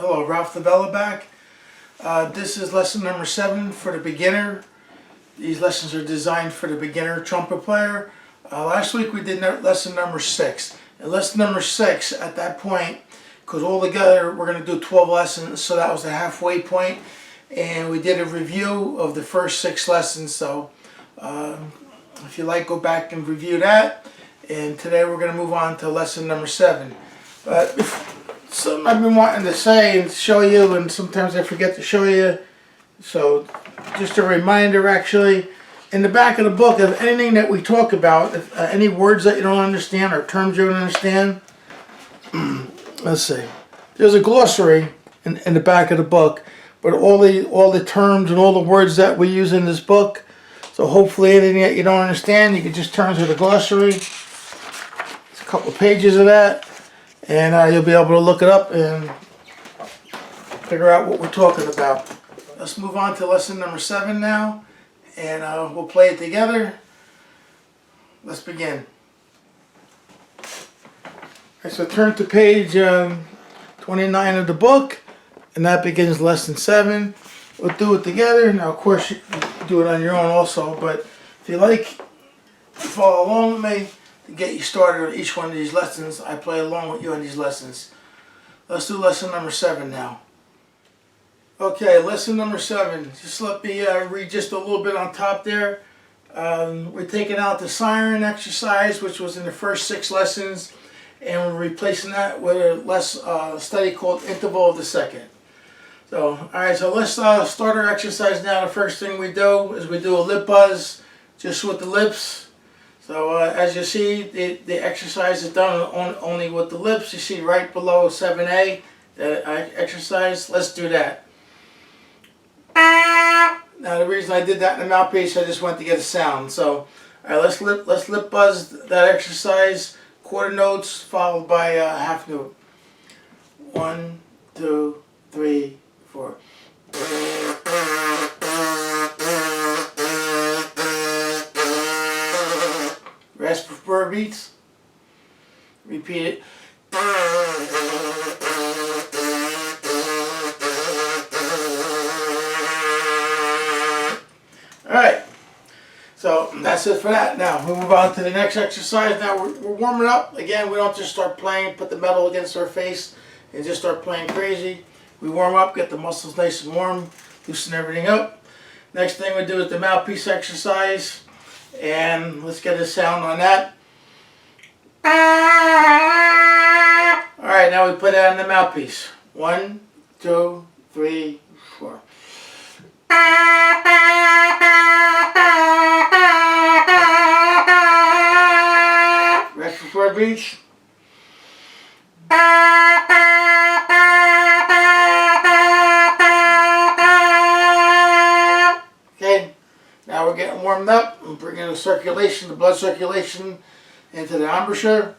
Hello, Ralph Davella back. This is lesson number 7 for the beginner. These lessons are designed for the beginner trumpet player. Last week we did lesson number 6. And lesson number 6, at that point, because all together we're going to do 12 lessons, so that was the halfway point. And we did a review of the first 6 lessons, so if you like, go back and review that. And today we're going to move on to lesson number 7. But something I've been wanting to say and show you, and sometimes I forget to show you. So just a reminder, actually, in the back of the book, of anything that we talk about, if, any words that you don't understand or terms you don't understand, let's see. There's a glossary in the back of the book, but all the terms and all the words that we use in this book. So hopefully anything that you don't understand, you can just turn to the glossary. It's a couple of pages of that. And you'll be able to look it up and figure out what we're talking about. Let's move on to lesson number 7 now, and we'll play it together. Let's begin. Okay, so turn to page 29 of the book, and that begins lesson 7. We'll do it together. Now, of course, you can do it on your own also, but if you like, follow along with me. To get you started on each one of these lessons, I play along with you on these lessons. Let's do lesson number 7 now. Okay, lesson number 7. Just let me read just a little bit on top there. We're taking out the siren exercise, which was in the first 6 lessons, and we're replacing that with a study called interval of the second. So, alright, so let's start our exercise now. The first thing we do is we do a lip buzz, just with the lips. So as you see, the exercise is done only with the lips. You see right below 7A, that exercise. Let's do that. Now the reason I did that in the mouthpiece, I just went to get a sound. So all right, let's lip buzz that exercise. Quarter notes followed by a half note. 1, 2, 3, 4. Rest for 4 beats. Repeat it. Alright, so that's it for that. Now we move on to the next exercise. Now we're warming up. Again, we don't just start playing, put the metal against our face, and just start playing crazy. We warm up, get the muscles nice and warm, loosen everything up. Next thing we do is the mouthpiece exercise. And let's get a sound on that. Alright, now we put it on the mouthpiece. 1, 2, 3, 4. Rest for 4 beats. Okay, now we're getting warmed up and bringing the circulation, the blood circulation into the embouchure.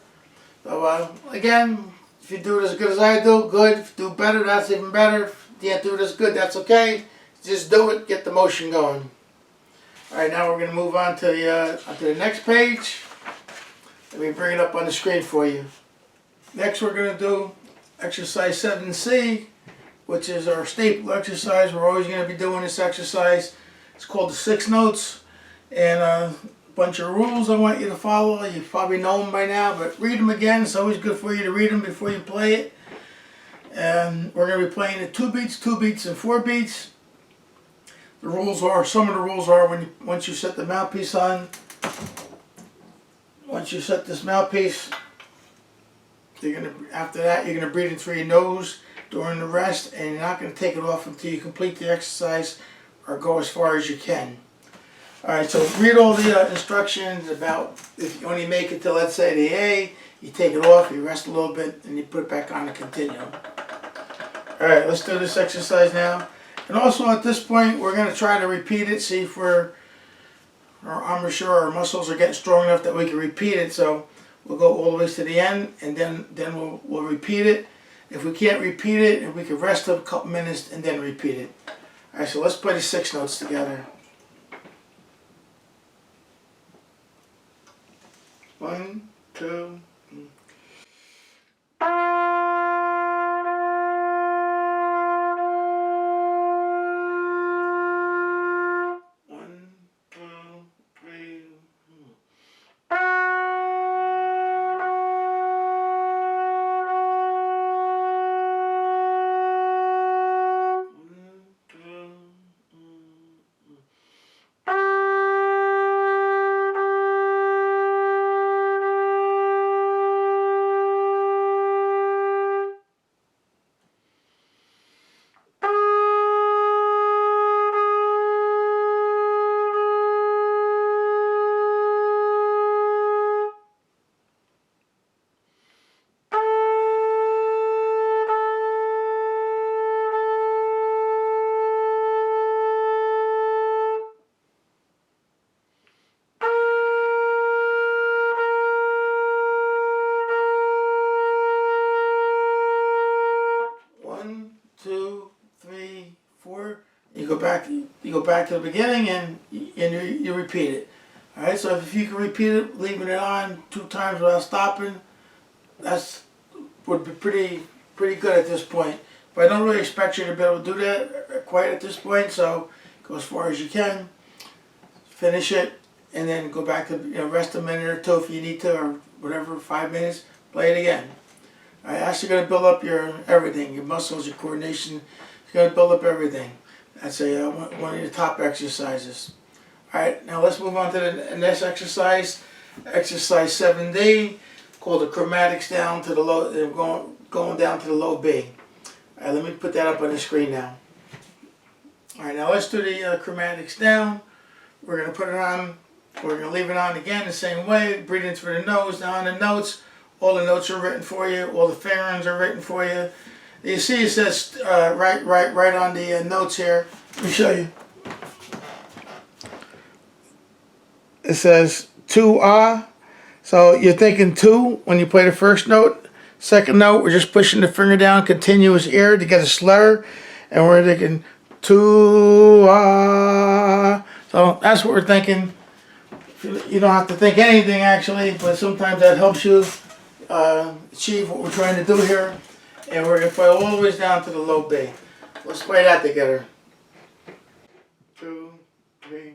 So again, if you do it as good as I do, good. If you do better, that's even better. If you can't do it as good, that's okay. Just do it, get the motion going. Alright, now we're going to move on to the next page. Let me bring it up on the screen for you. Next we're going to do exercise 7C, which is our staple exercise. We're always going to be doing this exercise. It's called the 6 notes, and a bunch of rules I want you to follow. You probably know them by now, but read them again. It's always good for you to read them before you play it. And we're going to be playing it 2 beats, 2 beats, and 4 beats. The rules are, some of the rules are once you set the mouthpiece on, once you set this mouthpiece, after that you're going to breathe in through your nose during the rest, and you're not going to take it off until you complete the exercise or go as far as you can. Alright, so read all the instructions about if you only make it to, let's say, the A, you take it off, you rest a little bit, and you put it back on and continue. Alright, let's do this exercise now. And also at this point, we're going to try to repeat it, see if our embouchure, our muscles are getting strong enough that we can repeat it. So we'll go all the way to the end, and then we'll repeat it. If we can't repeat it, and we can rest a couple minutes and then repeat it. Alright, so let's play the 6 notes together. 1, 2, go back to the beginning and you repeat it. All right, so if you can repeat it, leaving it on 2 times without stopping, that's would be pretty good at this point. But I don't really expect you to be able to do that quite at this point, so go as far as you can, finish it, and then go back to, rest a minute or two if you need to, or whatever, 5 minutes, play it again. All right, that's going to build up your everything, your muscles, your coordination. It's going to build up everything. That's one of your top exercises. All right, now let's move on to the next exercise, exercise 7D, called the chromatics down to the low, going down to the low B. All right, let me put that up on the screen now. All right, now let's do the chromatics down. We're going to put it on, we're going to leave it on again the same way, breathing through the nose. Now on the notes, all the notes are written for you, all the pharynx are written for you. You see it says right on the notes here. Let me show you. It says 2 so you're thinking 2 when you play the first note. Second note, we're just pushing the finger down continuous air to get a slur, and we're thinking 2 So that's what we're thinking. You don't have to think anything actually, but sometimes that helps you achieve what we're trying to do here. And we're going to play all the way down to the low B. Let's play that together. 2, 3.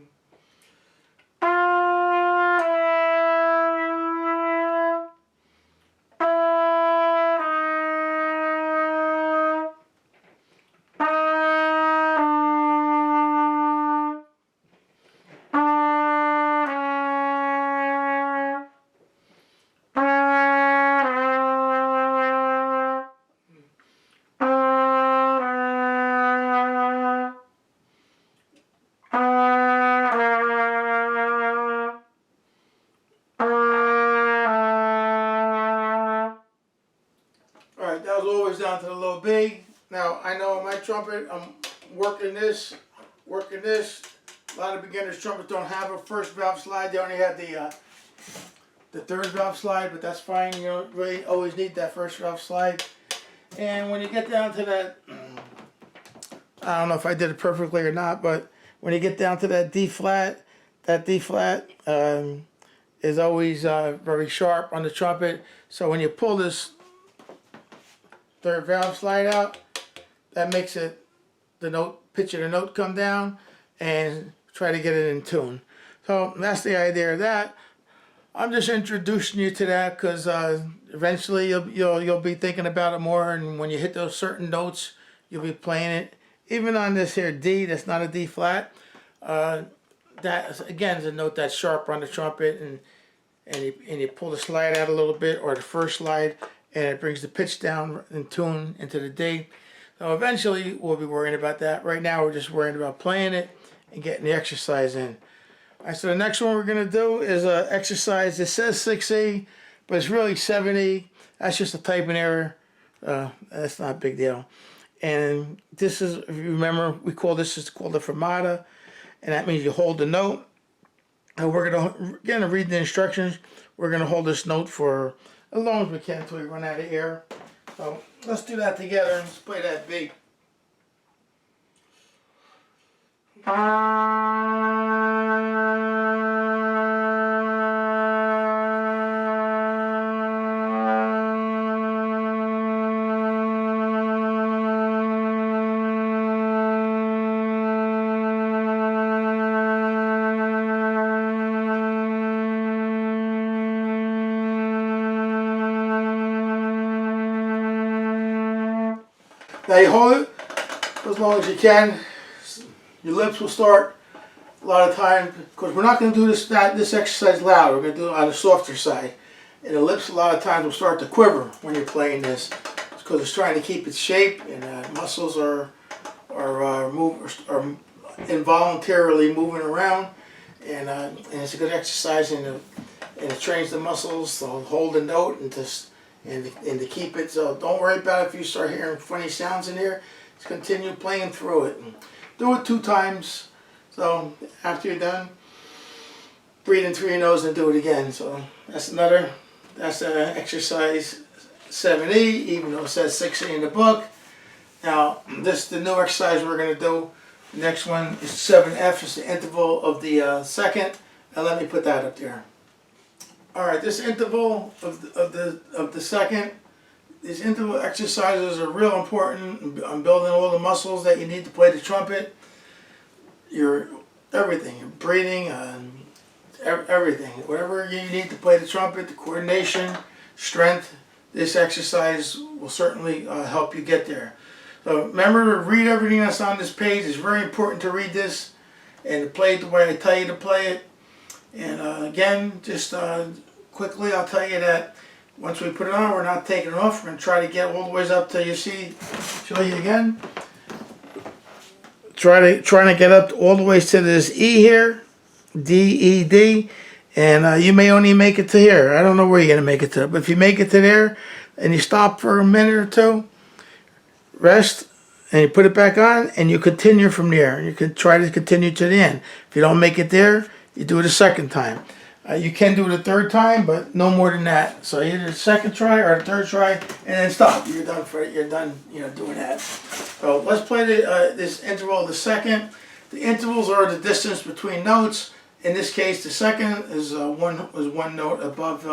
Alright, that was always down to the low B. Now, I know on my trumpet, I'm working this. A lot of beginners trumpets don't have a first valve slide. They only have the third valve slide, but that's fine. You don't really always need that first valve slide. And when you get down to that, I don't know if I did it perfectly or not, but when you get down to that D flat, is always very sharp on the trumpet. So when you pull this third valve slide out, that makes it pitch of the note come down and try to get it in tune. So that's the idea of that. I'm just introducing you to that because eventually you'll be thinking about it more, and when you hit those certain notes, you'll be playing it. Even on this here D, that's not a D flat. That again is a note that's sharp on the trumpet, and you pull the slide out a little bit, or the first slide, and it brings the pitch down in tune into the D. So eventually we'll be worrying about that. Right now we're just worrying about playing it and getting the exercise in. All right, so the next one we're going to do is an exercise. It says 6E, but it's really 7E. That's just a typing error. That's not a big deal. And this is, if you remember, we call this, it's called the fermata, and that means you hold the note. And we're going to read the instructions. We're going to hold this note for as long as we can until we run out of air. So let's do that together and let's play that B. Now you hold it for as long as you can. Your lips will start a lot of time, because we're not going to do this exercise loud. We're going to do it on the softer side. And the lips a lot of times will start to quiver when you're playing this. It's because it's trying to keep its shape, and muscles are involuntarily moving around. And it's a good exercise, and it trains the muscles to hold the note and to keep it. So don't worry about it if you start hearing funny sounds in here. Just continue playing through it. And do it 2 times. So after you're done, breathe in through your nose and do it again. So that's exercise 7E, even though it says 6E in the book. Now the new exercise we're going to do The next one is 7F, is the interval of the second, and let me put that up there. All right, this interval of the second, these interval exercises are real important. I'm building all the muscles that you need to play the trumpet. Your everything, your breathing, everything, whatever you need to play the trumpet, the coordination, strength. This exercise will certainly help you get there. So remember to read everything that's on this page. It's very important to read this and to play it the way I tell you to play it. And again, just quickly, I'll tell you that once we put it on, we're not taking it off. We're going to try to get all the way up till you see. Show you again. Trying to get up all the way to this E here, D, E, D, and you may only make it to here. I don't know where you're going to make it to, but if you make it to there and you stop for a minute or two, rest, and you put it back on, and you continue from there. And you can try to continue to the end. If you don't make it there, you do it a second time. You can do it a third time, but no more than that. So either the second try or the third try, and then stop. You're done for it. You're done, doing that. So let's play this interval of the second. The intervals are the distance between notes. In this case, the second is one note above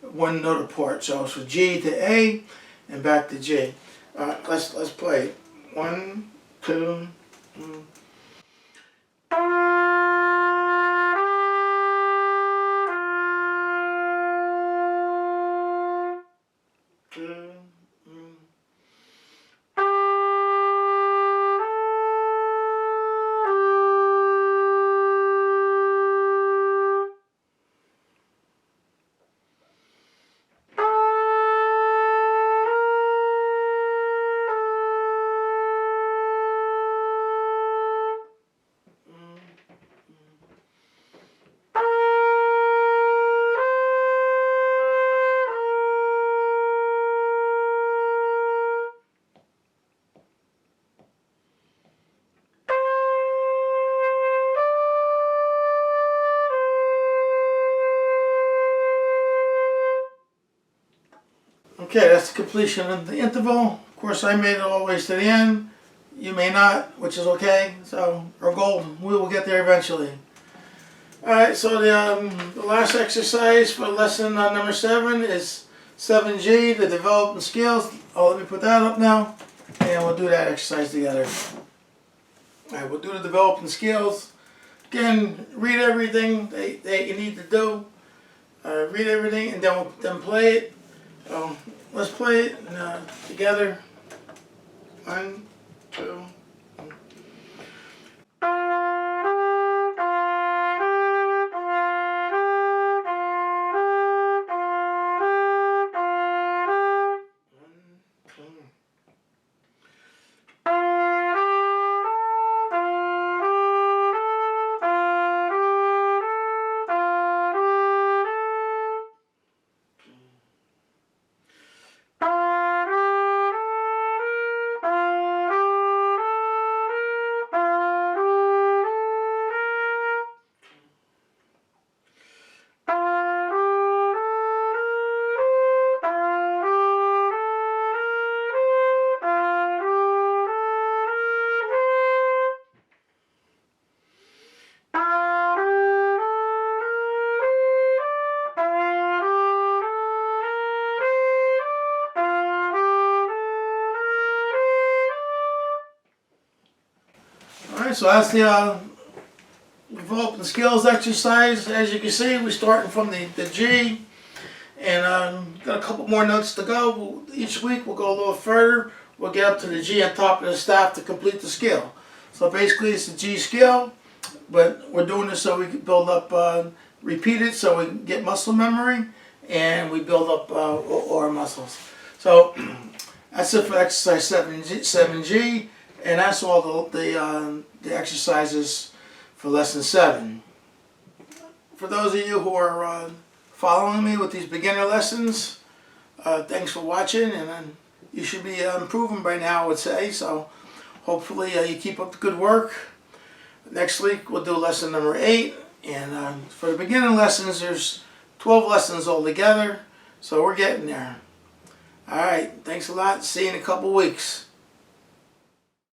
one note apart. So it's from G to A and back to G. Let's play. 1, 2. 2. Okay, that's the completion of the interval. Of course, I made it all the way to the end. You may not, which is okay. So, our goal, we will get there eventually. Alright, so the last exercise for lesson number 7 is 7G, the development skills. Oh, let me put that up now, and we'll do that exercise together. Alright, we'll do the development skills. Again, read everything that you need to do. Read everything, and then play it. So let's play it together. 1, 2. Alright, so that's the developing skills exercise. As you can see, we're starting from the G, and got a couple more notes to go. Each week we'll go a little further. We'll get up to the G on top of the staff to complete the skill. So basically it's the G skill, but we're doing this so we can build up, repeat it so we can get muscle memory, and we build up all our muscles. So that's it for exercise 7G, and that's all the exercises for lesson 7. For those of you who are following me with these beginner lessons, thanks for watching, and you should be improving by now, I would say. So hopefully you keep up the good work. Next week we'll do lesson number 8, and for the beginner lessons there's 12 lessons altogether, so we're getting there. Alright, thanks a lot. See you in a couple weeks.